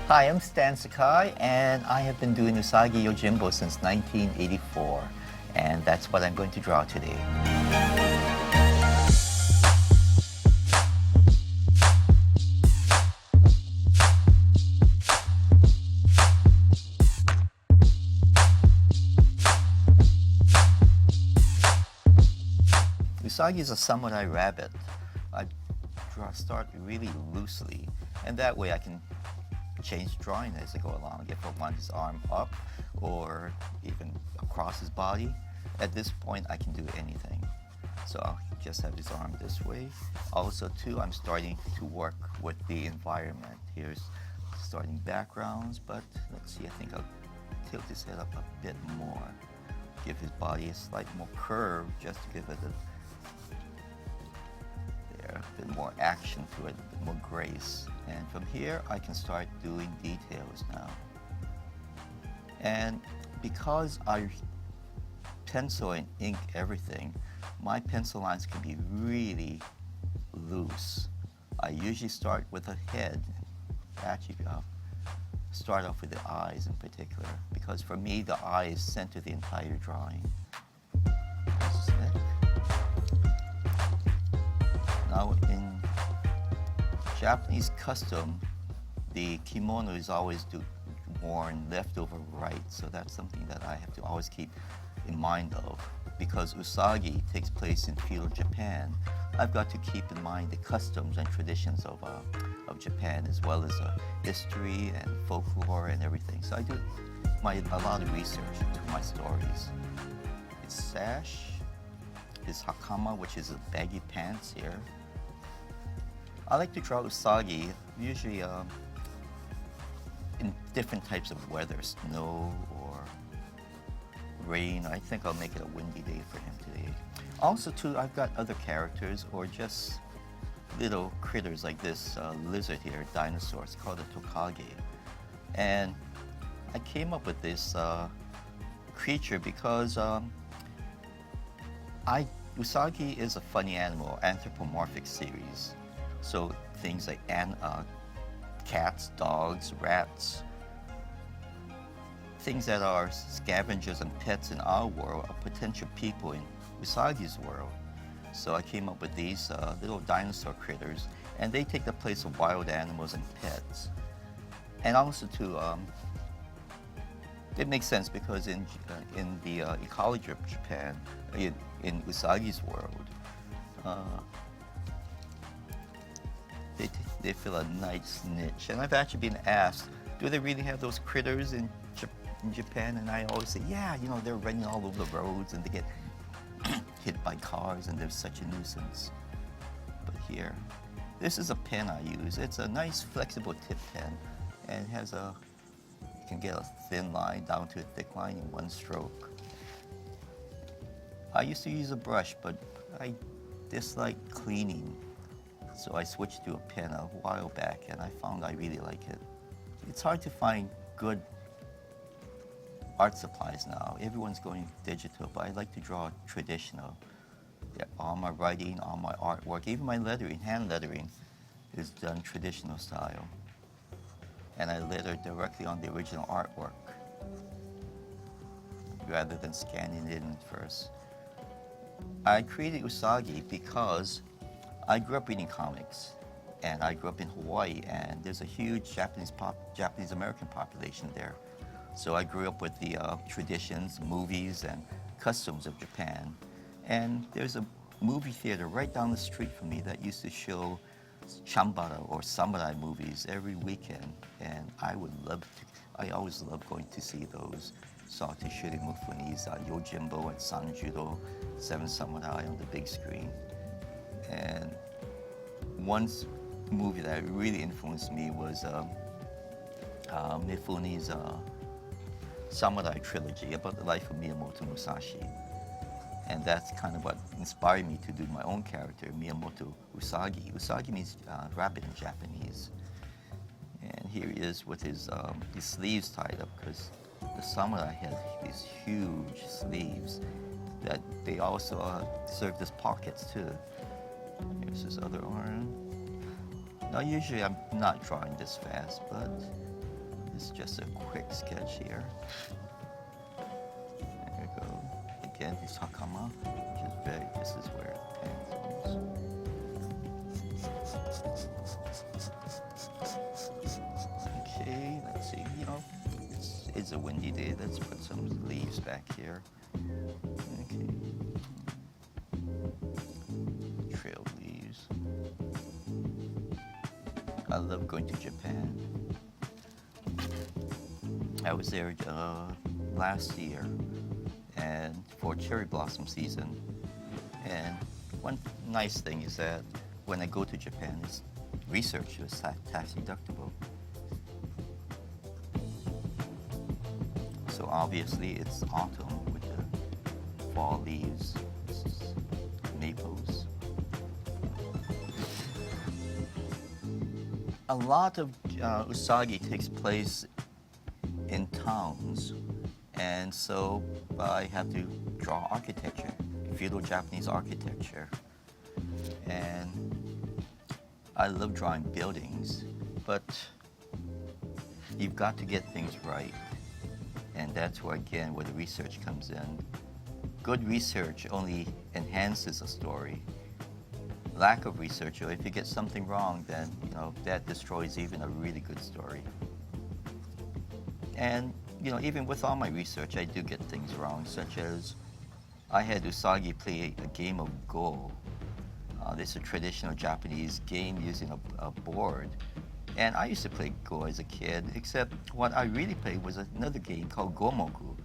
Hi, I'm Stan Sakai, and I have been doing Usagi Yojimbo since 1984, and that's what I'm going to draw today. Usagi is a samurai rabbit. I start really loosely, and that way I can change drawing as I go along. If I want his arm up or even across his body, at this point I can do anything. So I'll just have his arm this way. Also too, I'm starting to work with the environment. Here's starting backgrounds, but let's see, I think I'll tilt his head up a bit more. Give his body a slight more curve just to give it a bit more action to it, a bit more grace. And from here, I can start doing details now. And because I pencil and ink everything, my pencil lines can be really loose. I usually start with a head. Actually, I'll start off with the eyes in particular, because for me, the eyes center the entire drawing. Now, in Japanese custom, the kimono is always worn left over right, so that's something that I have to always keep in mind of. Because Usagi takes place in feudal Japan, I've got to keep in mind the customs and traditions of Japan, as well as history and folklore and everything. So I do a lot of research into my stories. His sash, his hakama, which is a baggy pants here. I like to draw Usagi, usually in different types of weather, snow or rain. I think I'll make it a windy day for him today. Also too, I've got other characters or just little critters like this lizard here, dinosaur. It's called a tokage. And I came up with this creature because Usagi is a funny animal, anthropomorphic series. So things like cats, dogs, rats, things that are scavengers and pets in our world are potential people in Usagi's world. So I came up with these little dinosaur critters, and they take the place of wild animals and pets. And also too, it makes sense because in the ecology of Japan, in Usagi's world, they fill a nice niche. And I've actually been asked, do they really have those critters in Japan? And I always say, yeah, you know, they're running all over the roads and they get hit by cars and they're such a nuisance. But here, this is a pen I use. It's a nice flexible tip pen and has you can get a thin line down to a thick line in one stroke. I used to use a brush, but I dislike cleaning. So I switched to a pen a while back, and I found I really like it. It's hard to find good art supplies now. Everyone's going digital, but I like to draw traditional. Yeah, all my writing, all my artwork, even my lettering, hand lettering, is done traditional style. And I letter directly on the original artwork, rather than scanning it in first. I created Usagi because I grew up reading comics, and I grew up in Hawaii, and there's a huge Japanese American population there. So I grew up with the traditions, movies, and customs of Japan. And there's a movie theater right down the street from me that used to show chambara or samurai movies every weekend, and I always loved going to see those. Saw Teshuri Mufune's Yojimbo and Sanjudo, Seven Samurai on the big screen. And one movie that really influenced me was Mifune's Samurai trilogy about the life of Miyamoto Musashi. And that's kind of what inspired me to do my own character, Miyamoto Usagi. Usagi means rabbit in Japanese. And here he is with his sleeves tied up, because the samurai had these huge sleeves that they also served as pockets too. Here's his other arm. Now usually I'm not drawing this fast, but It's just a quick sketch here. There you go. Again, it's Hakama, which is very, this is where it ends. Okay, let's see, it's a windy day. Let's put some leaves back here. Okay. Trail leaves. I love going to Japan. I was there last year and for cherry blossom season. And one nice thing is that when I go to Japan, research is tax deductible. So obviously it's autumn with the fall leaves. This is maples. A lot of Usagi takes place in towns, and so I have to draw architecture, feudal Japanese architecture. And I love drawing buildings, but you've got to get things right. And that's where, again, where the research comes in. Good research only enhances a story. Lack of research, or if you get something wrong, then that destroys even a really good story. And even with all my research, I do get things wrong, such as I had Usagi play a game of Go. This is a traditional Japanese game using a board. And I used to play Go as a kid, except what I really played was another game called Gomoku.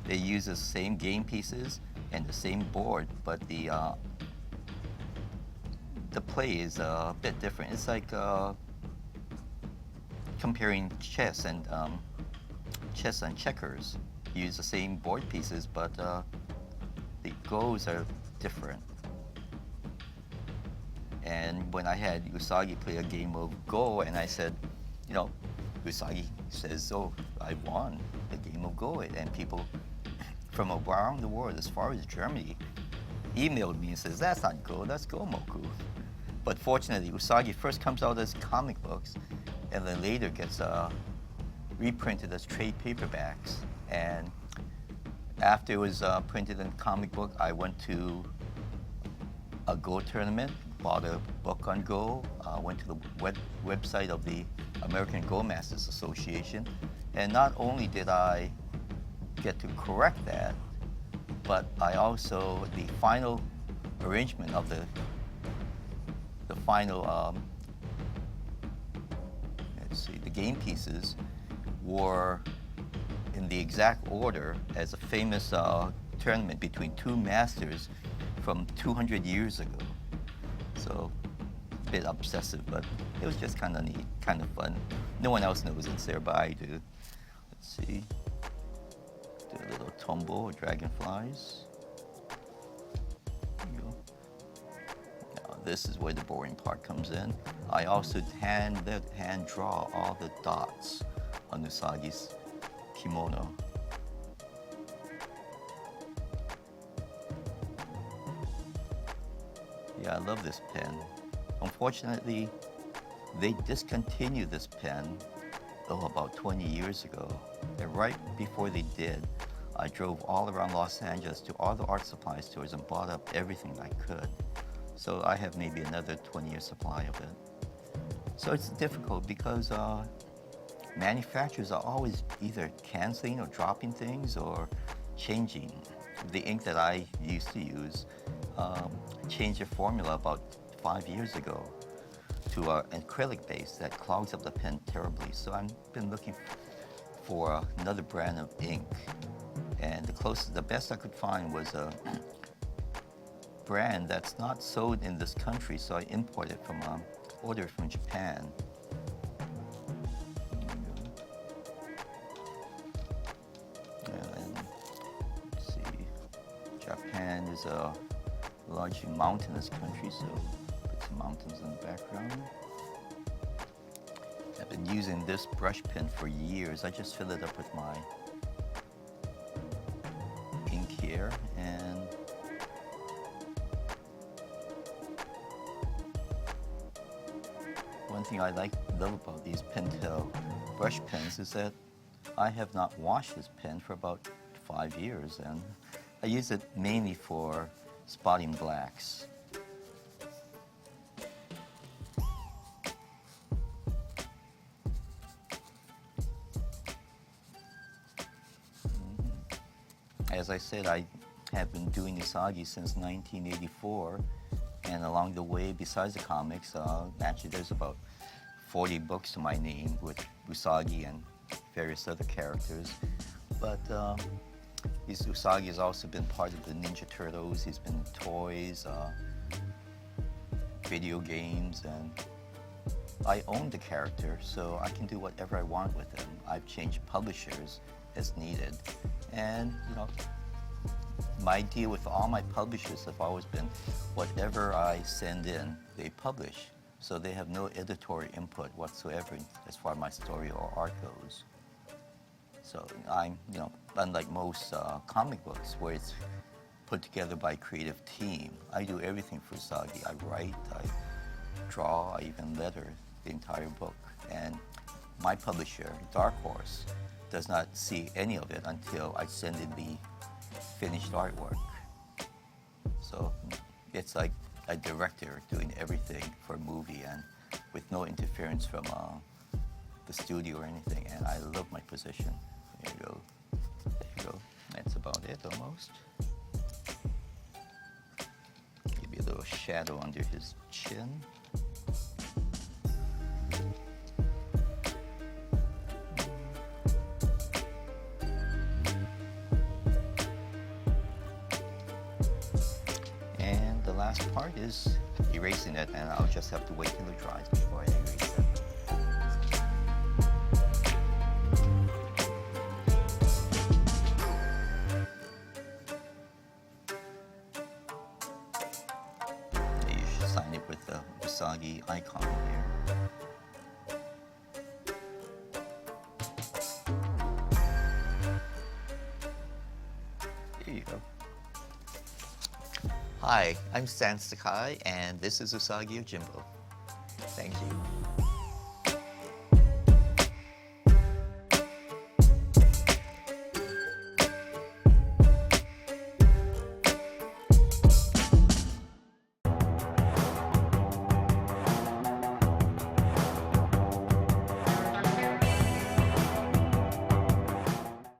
They use the same game pieces and the same board, but the play is a bit different. It's like comparing chess and checkers. You use the same board pieces, but the goes are different. And when I had Usagi play a game of Go, and I said, Usagi says, "Oh, I won the game of Go," and people from around the world, as far as Germany, emailed me and says, "That's not Go, that's Gomoku." But fortunately, Usagi first comes out as comic books, and then later gets reprinted as trade paperbacks. And after it was printed in comic book, I went to a Go tournament, bought a book on Go, went to the website of the American Go Masters Association, and not only did I get to correct that, but I also, the final arrangement of the final, the game pieces were in the exact order as a famous tournament between two masters from 200 years ago. So a bit obsessive, but it was just kind of neat, kind of fun. No one else knows it's there, but I do. Let's see. Do a little tombo, dragonflies. There you go. Now, this is where the boring part comes in. I also hand draw all the dots on Usagi's kimono. Yeah, I love this pen. Unfortunately, they discontinued this pen about 20 years ago. And right before they did, I drove all around Los Angeles to all the art supply stores and bought up everything I could. So I have maybe another 20-year supply of it. So it's difficult because manufacturers are always either canceling or dropping things or changing. The ink that I used to use changed their formula about 5 years ago to an acrylic base that clogs up the pen terribly. So I've been looking for another brand of ink, and the best I could find was a brand that's not sold in this country, so I imported ordered from Japan. And let's see, Japan is a largely mountainous country, so put some mountains in the background. I've been using this brush pen for years. I just fill it up with my ink here, and one thing I love about these Pentel brush pens is that I have not washed this pen for about 5 years, and I use it mainly for spotting blacks. As I said, I have been doing Usagi since 1984, and along the way, besides the comics, actually there's about 40 books to my name with Usagi and various other characters. But Usagi has also been part of the Ninja Turtles. He's been toys, video games, and I own the character, so I can do whatever I want with him. I've changed publishers as needed, and my deal with all my publishers have always been whatever I send in, they publish. So they have no editorial input whatsoever as far as my story or art goes. So I'm, unlike most comic books where it's put together by a creative team, I do everything for Usagi. I write, I draw, I even letter the entire book. And my publisher, Dark Horse, does not see any of it until I send in the finished artwork. So it's like a director doing everything for a movie and with no interference from the studio or anything. And I love my position. There you go. There you go. That's about it almost. Maybe a little shadow under his chin. And the last part is erasing it, and I'll just have to wait till it dries before I erase it. You should sign it with the Usagi icon here. There you go. Hi, I'm Stan Sakai, and this is Usagi Yojimbo. Thank you.